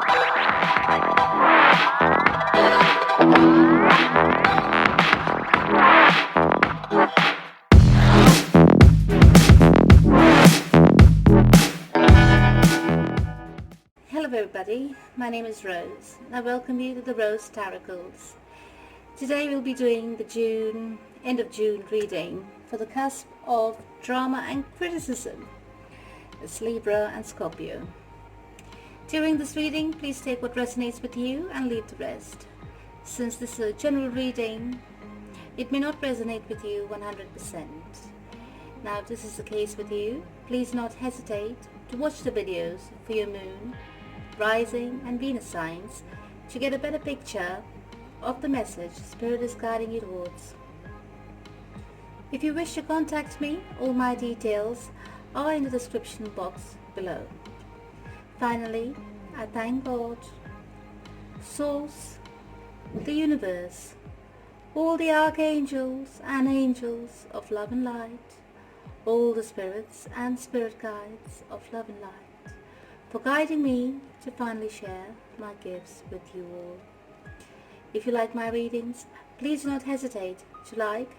Hello everybody, my name is Rose and I welcome you to the Rose Tarocles. Today we'll be doing the end of June reading for the cusp of drama and criticism. It's Libra and Scorpio. During this reading, please take what resonates with you and leave the rest. Since this is a general reading, it may not resonate with you 100%. Now, if this is the case with you, please not hesitate to watch the videos for your moon, rising and Venus signs to get a better picture of the message Spirit is guiding you towards. If you wish to contact me, all my details are in the description box below. Finally, I thank God, Source, the universe, all the archangels and angels of love and light, all the spirits and spirit guides of love and light, for guiding me to finally share my gifts with you all. If you like my readings, please do not hesitate to like,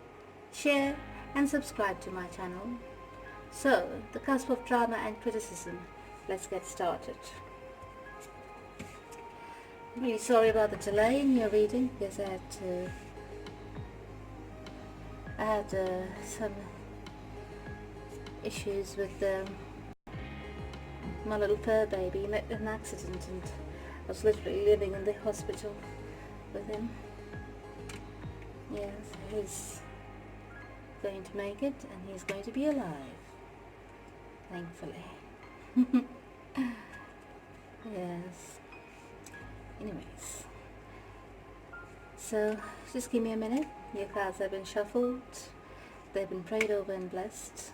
share and subscribe to my channel. So, the cusp of drama and criticism. Let's get started. I'm really sorry about the delay in your reading because I had some issues with my little fur baby. He met an accident and I was literally living in the hospital with him. Yes, he's going to make it and he's going to be alive, thankfully. Yes. Anyways, so just give me a minute. Your cards have been shuffled, they've been prayed over and blessed.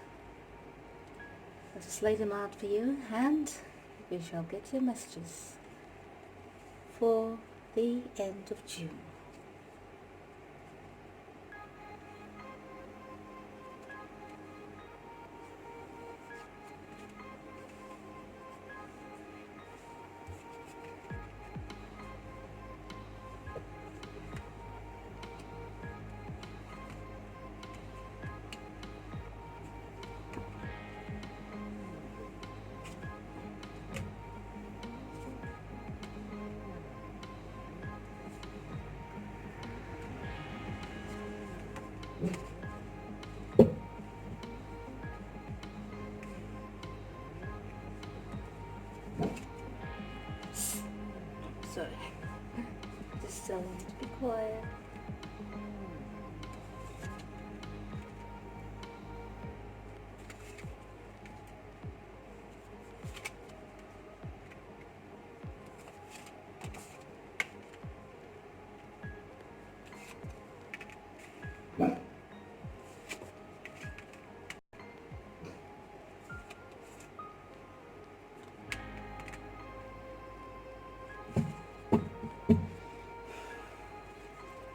I'll just lay them out for you and we shall get your messages for the end of June. Sorry, just tell them to be quiet.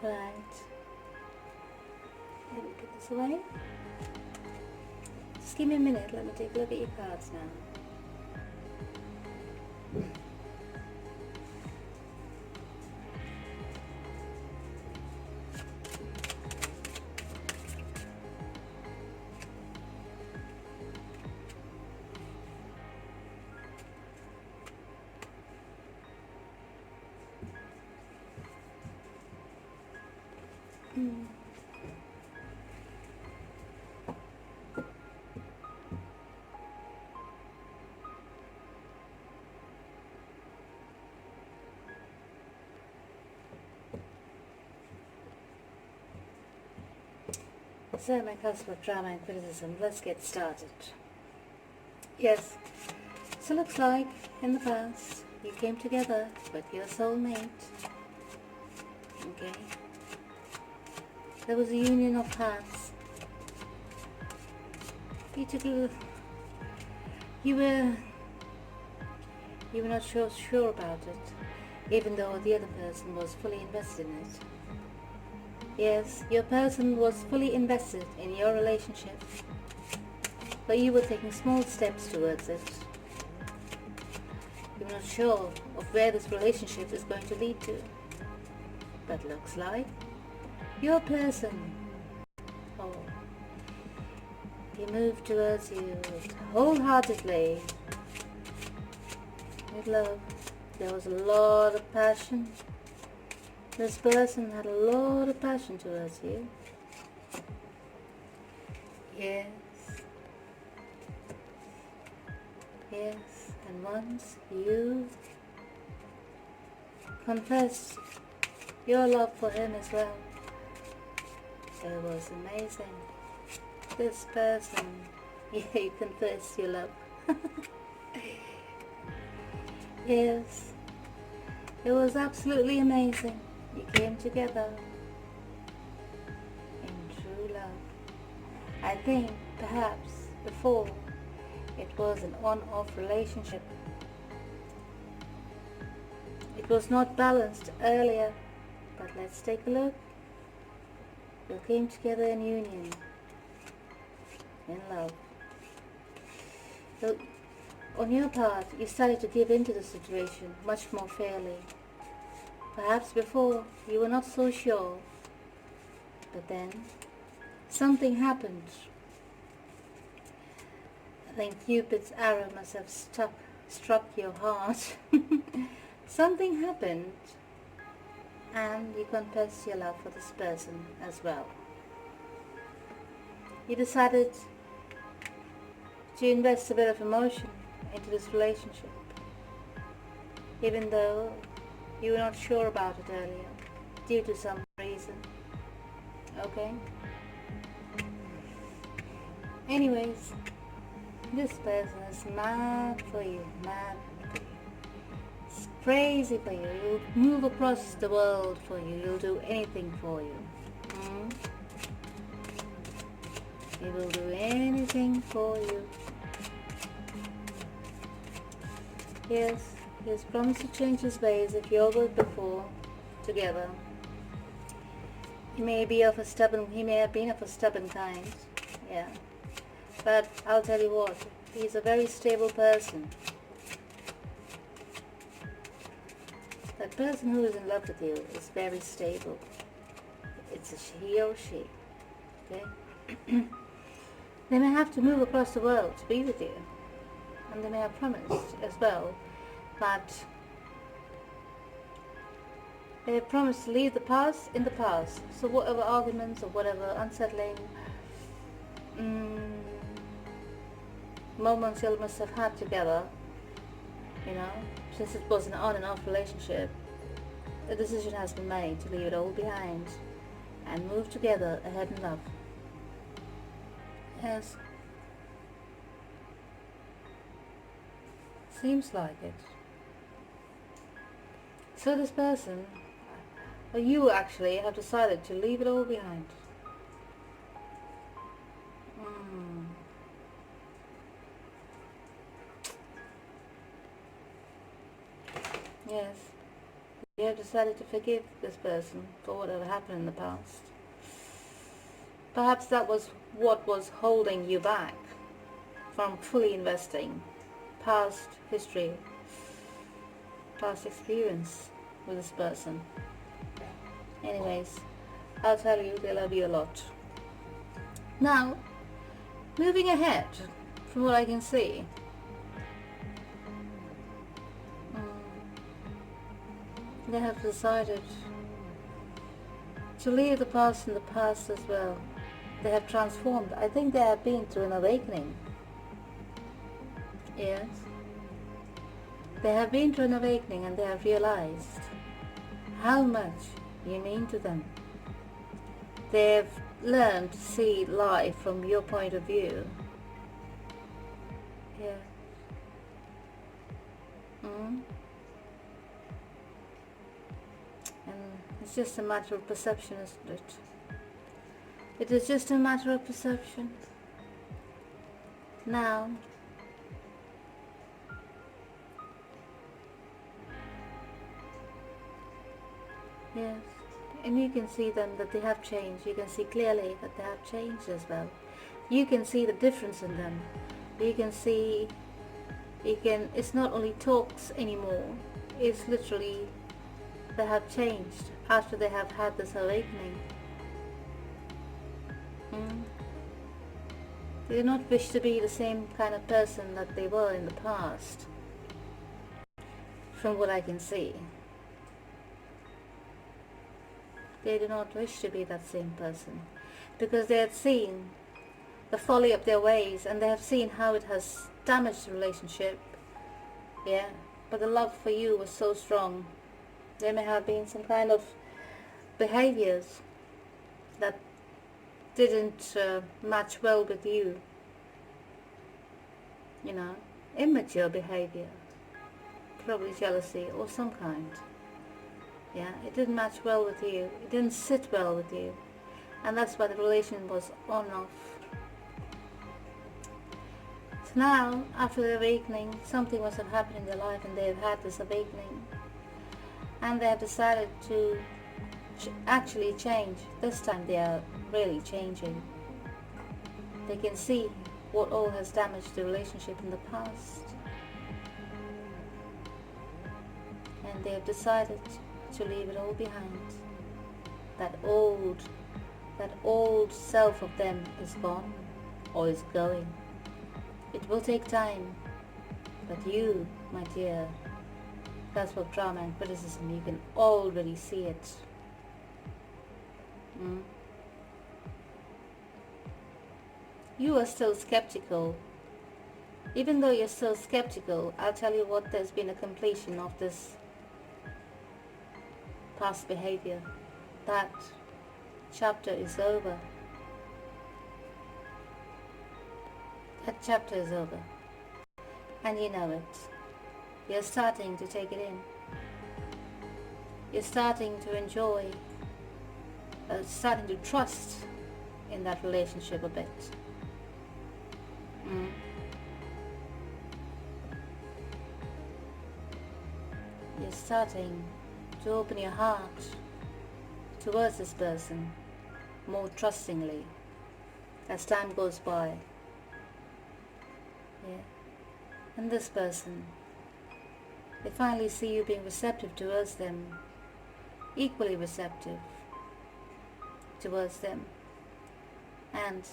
Right, let me put this away. Just give me a minute, let me take a look at your cards now. So my cusp of drama and criticism, let's get started. Yes, so looks like in the past you came together with your soulmate. Okay. There was a union of hearts. You were not sure about it, even though the other person was fully invested in it. Yes, your person was fully invested in your relationship, but you were taking small steps towards it. You You're not sure of where this relationship is going to lead to. But looks like your person, oh, he moved towards you wholeheartedly with love. There was a lot of passion. This person had a lot of passion towards you. Yes. Yes. And once you confessed your love for him as well, it was amazing. This person, yeah, you confessed your love. Yes. It was absolutely amazing. You came together in true love. I think perhaps before it was an on-off relationship. It was not balanced earlier, but let's take a look. You came together in union, in love. So, on your part, you started to give into the situation much more fairly. Perhaps before you were not so sure, but then something happened. I think Cupid's arrow must have struck your heart. Something happened, and you confessed your love for this person as well. You decided to invest a bit of emotion into this relationship, even though you were not sure about it earlier, due to some reason. Okay? Anyways, this person is mad for you, mad for you. It's crazy for you. He'll move across the world for you. He'll do anything for you. He will do anything for you. Yes, he has promised to change his ways if you were before together. He may have been of a stubborn kind. Yeah. But I'll tell you what, he's a very stable person. That person who is in love with you is very stable. It's a he or she. Okay? They may have to move across the world to be with you. And they may have promised as well, but they have promised to leave the past in the past. So whatever arguments or whatever unsettling moments you must have had together, since it was an on and off relationship, the decision has been made to leave it all behind and move together ahead in love. Yes. Seems like it. So this person, or you actually, have decided to leave it all behind. Yes. You have decided to forgive this person for whatever happened in the past. Perhaps that was what was holding you back from fully investing past history, past experience with this person. Anyways, I'll tell you, they love you a lot. Now, moving ahead, from what I can see, they have decided to leave the past in the past as well. They have transformed. I think they have been through an awakening. Yes. They have been through an awakening and they have realized how much you mean to them. They have learned to see life from your point of view. Yeah. And it's just a matter of perception, isn't it? It is just a matter of perception. Now, yes, and you can see them that they have changed. You can see clearly that they have changed as well. You can see the difference in them. You can see It's not only talks anymore, it's literally they have changed after they have had this awakening. They do not wish to be the same kind of person that they were in the past, from what I can see. They do not wish to be that same person, because they had seen the folly of their ways, and they have seen how it has damaged the relationship. Yeah, but the love for you was so strong. There may have been some kind of behaviors that didn't match well with you. Immature behavior, probably jealousy or some kind. Yeah, it didn't match well with you. It didn't sit well with you, and that's why the relation was on and off. So now, after the awakening, something must have happened in their life, and they have had this awakening, and they have decided to actually change. This time they are really changing. They can see what all has damaged the relationship in the past, and they have decided to leave it all behind. That old self of them is gone, or is going. It will take time, but you, my dear, that's what drama and criticism, you can already see it. You are still skeptical. Even though you're still skeptical, I'll tell you what, there's been a completion of this past behavior. That chapter is over. That chapter is over. And you know it. You're starting to take it in. You're starting to enjoy, starting to trust in that relationship a bit. You're starting to open your heart towards this person more trustingly as time goes by. Yeah. And this person, they finally see you being receptive towards them, equally receptive towards them, and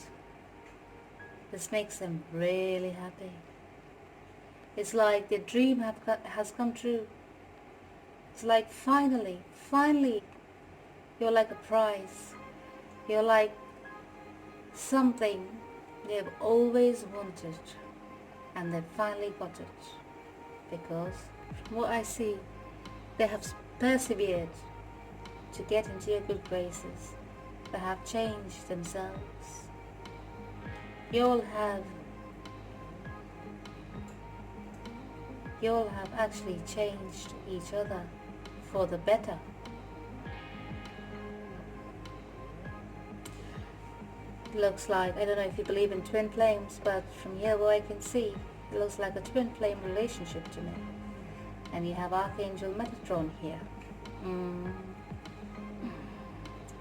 this makes them really happy. It's like their dream has come true. It's like finally, you're like a prize. You're like something they've always wanted, and they finally got it. Because from what I see, they have persevered to get into your good graces. They have changed themselves. You all have actually changed each other for the better. It looks like, I don't know if you believe in twin flames, but from here what I can see, it looks like a twin flame relationship to me. And you have Archangel Metatron here.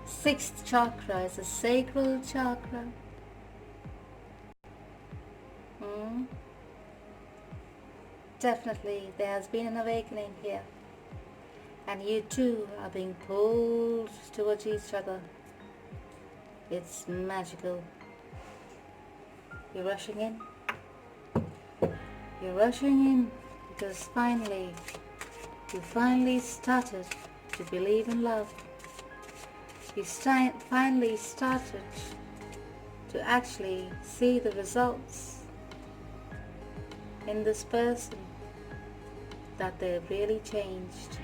Sixth chakra is a sacral chakra. Definitely there has been an awakening here, and you two are being pulled towards each other. It's magical. You're rushing in. You're rushing in because you finally started to believe in love. You finally started to actually see the results in this person, that they've really changed,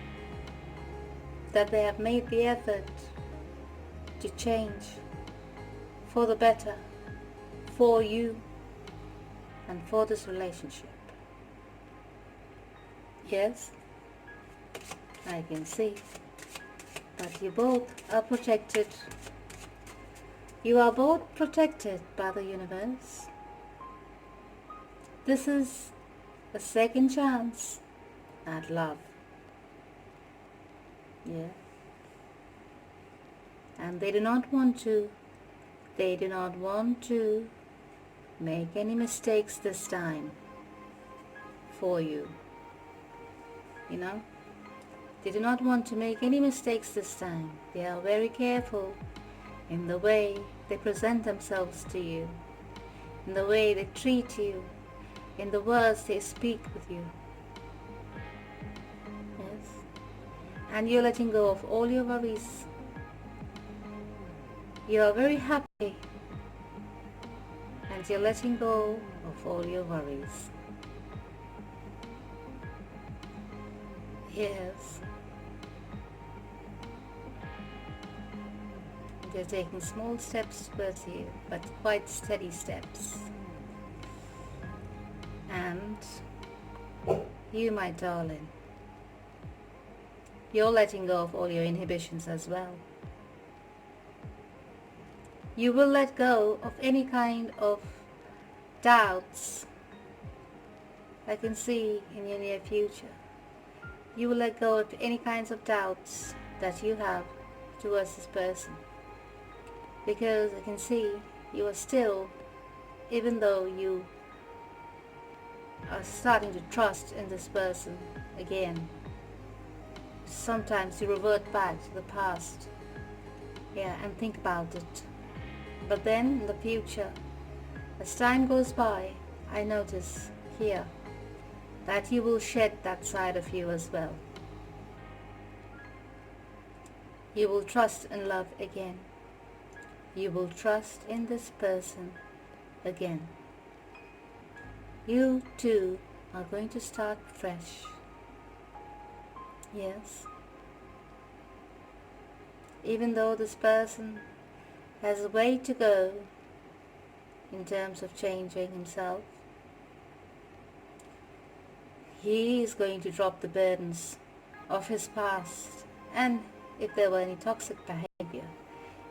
that they have made the effort to change for the better, for you and for this relationship. Yes, I can see, but you both are protected. You are both protected by the universe. This is a second chance at love. Yeah. And they do not want to make any mistakes this time. for you. You know, they do not want to make any mistakes this time. They are very careful in the way they present themselves to you, in the way they treat you, in the words they speak with you. Yes. And you're letting go of all your worries. You are very happy, and you're letting go of all your worries. Yes. They're taking small steps towards you, but quite steady steps. And you, my darling, you're letting go of all your inhibitions as well. You will let go of any kind of doubts I can see in your near future. You will let go of any kinds of doubts that you have towards this person. Because I can see you are still, even though you are starting to trust in this person again, sometimes you revert back to the past, and think about it. But then in the future, as time goes by, I notice here that you will shed that side of you as well. You will trust and love again. You will trust in this person again. You too are going to start fresh. Yes. Even though this person has a way to go in terms of changing himself, he is going to drop the burdens of his past, and if there were any toxic behavior,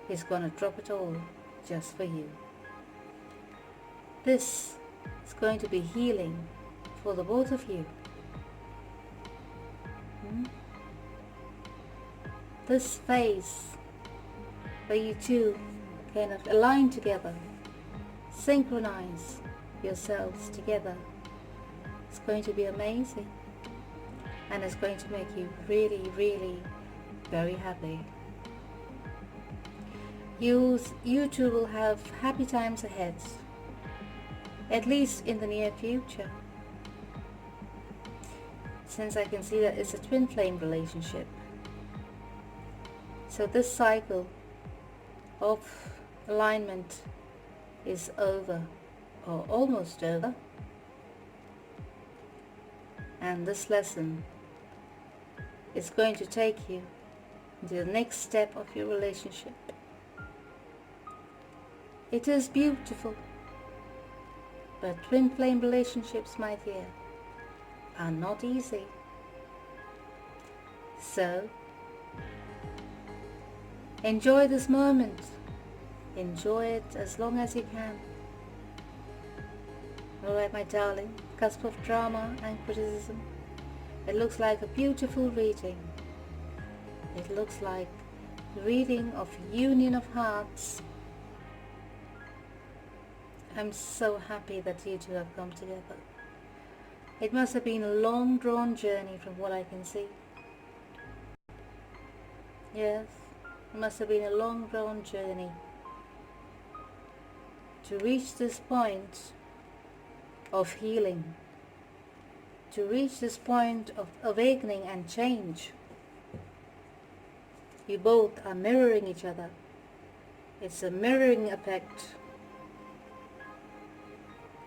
he's going to drop it all just for you. This is going to be healing for the both of you. This phase where you two kind of align together, synchronize yourselves together, it's going to be amazing, and it's going to make you really, really very happy. You two will have happy times ahead, at least in the near future, since I can see that it's a twin flame relationship. So this cycle of alignment is over, or almost over, and this lesson is going to take you into the next step of your relationship. It is beautiful, but twin flame relationships, my dear, are not easy. So enjoy this moment. Enjoy it as long as you can. Alright, my darling, cusp of drama and criticism. It looks like a beautiful reading. It looks like a reading of union of hearts. I'm so happy that you two have come together. It must have been a long drawn journey from what I can see. Yes, it must have been a long drawn journey to reach this point of healing, to reach this point of awakening and change. You both are mirroring each other. It's a mirroring effect.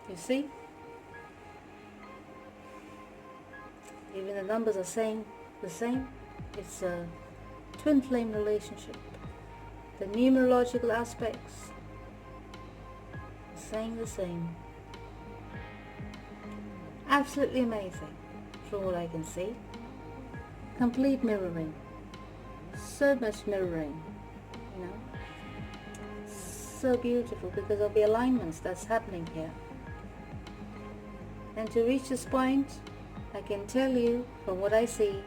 You see? Even the numbers are saying the same. It's a twin flame relationship. The numerological aspects are saying the same. Absolutely amazing from what I can see. Complete mirroring. So much mirroring, you know. So beautiful because of the alignments that's happening here. And to reach this point, I can tell you from what I see,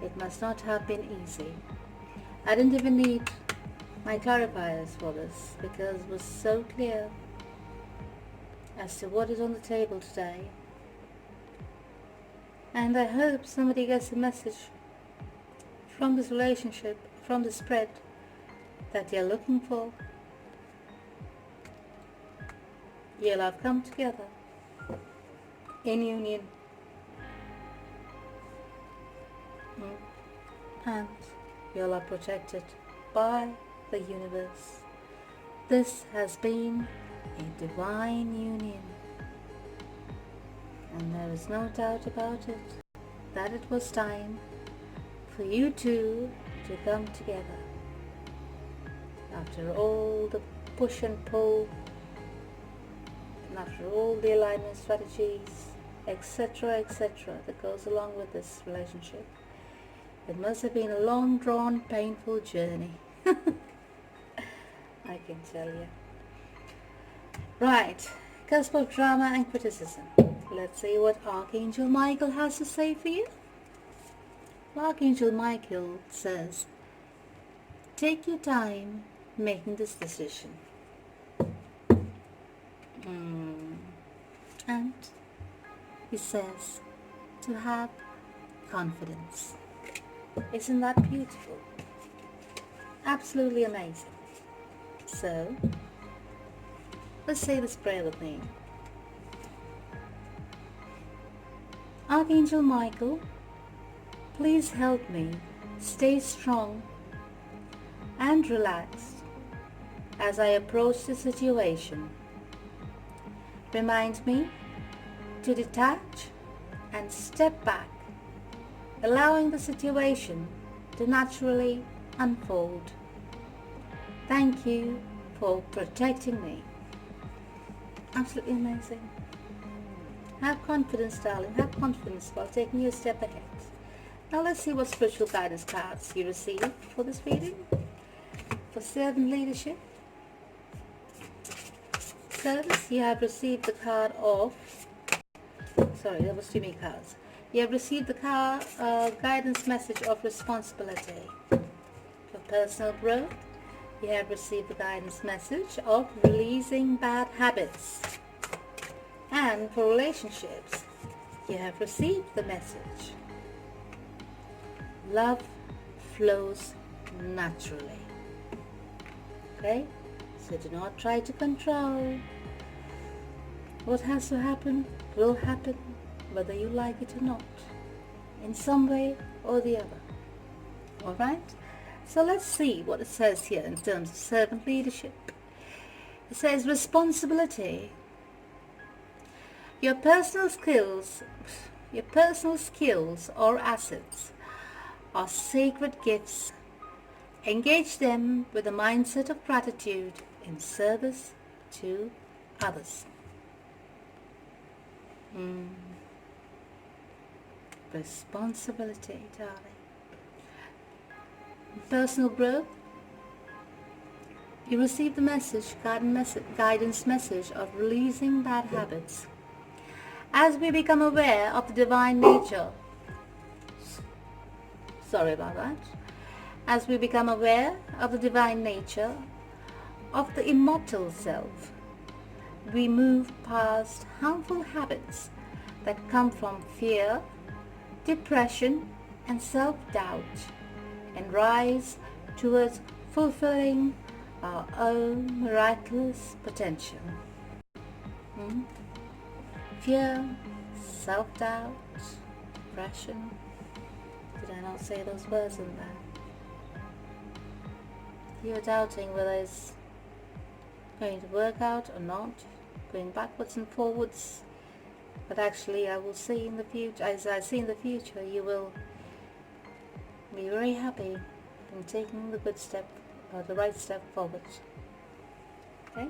it must not have been easy. I didn't even need my clarifiers for this because it was so clear as to what is on the table today. And I hope somebody gets a message from this relationship, from the spread that you're looking for. You'll have come together in union. And you'll are protected by the universe. This has been a divine union. And there is no doubt about it that it was time for you two to come together. After all the push and pull, and after all the alignment strategies, etc., that goes along with this relationship, it must have been a long drawn, painful journey. I can tell you. Right, cusp of drama and criticism. Let's see what Archangel Michael has to say for you. Archangel Michael says, take your time making this decision. And he says to have confidence. Isn't that beautiful? Absolutely amazing. So, let's say this prayer with me. Archangel Michael, please help me stay strong and relaxed as I approach the situation. Remind me to detach and step back, allowing the situation to naturally unfold. Thank you for protecting me. Absolutely amazing. Have confidence, darling. Have confidence while taking you a step ahead. Now let's see what spiritual guidance cards you receive for this reading. For servant leadership. Service, you have received the card of... Sorry, there was too many cards. You have received the card guidance message of responsibility. For personal growth, you have received the guidance message of releasing bad habits. And for relationships, you have received the message. Love flows naturally. Okay? So do not try to control. What has to happen will happen, whether you like it or not, in some way or the other. Alright? So let's see what it says here in terms of servant leadership. It says responsibility. Your personal skills or assets are sacred gifts. Engage them with a mindset of gratitude in service to others. Responsibility, darling. Personal growth. You receive the guidance message of releasing bad habits. As we become aware of the divine nature, as we become aware of the divine nature of the immortal self, we move past harmful habits that come from fear, depression, and self-doubt, and rise towards fulfilling our own miraculous potential. Fear, self-doubt, depression. Did I not say those words in there? You're doubting whether it's going to work out or not, going backwards and forwards. But actually, I will see in the future, as I see in the future, you will be very happy in taking the good step, or the right step forward. Okay?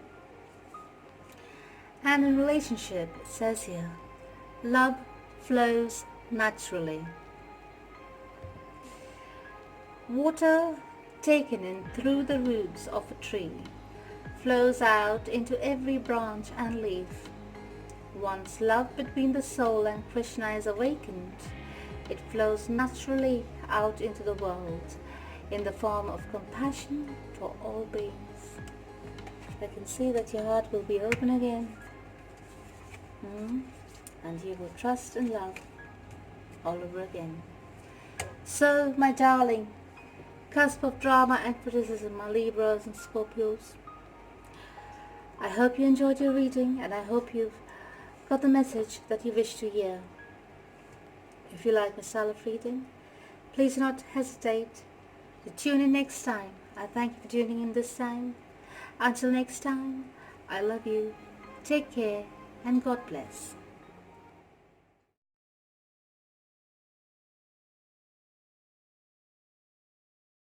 And in relationship, it says here, love flows naturally. Water taken in through the roots of a tree flows out into every branch and leaf. Once love between the soul and Krishna is awakened, it flows naturally out into the world in the form of compassion for all beings. I can see that your heart will be open again, and you will trust and love all over again. So, my darling, cusp of drama and criticism, my Libras and Scorpios, I hope you enjoyed your reading, and I hope you've got the message that you wish to hear. If you like my style of reading, please do not hesitate to tune in next time. I thank you for tuning in this time. Until next time, I love you. Take care and God bless.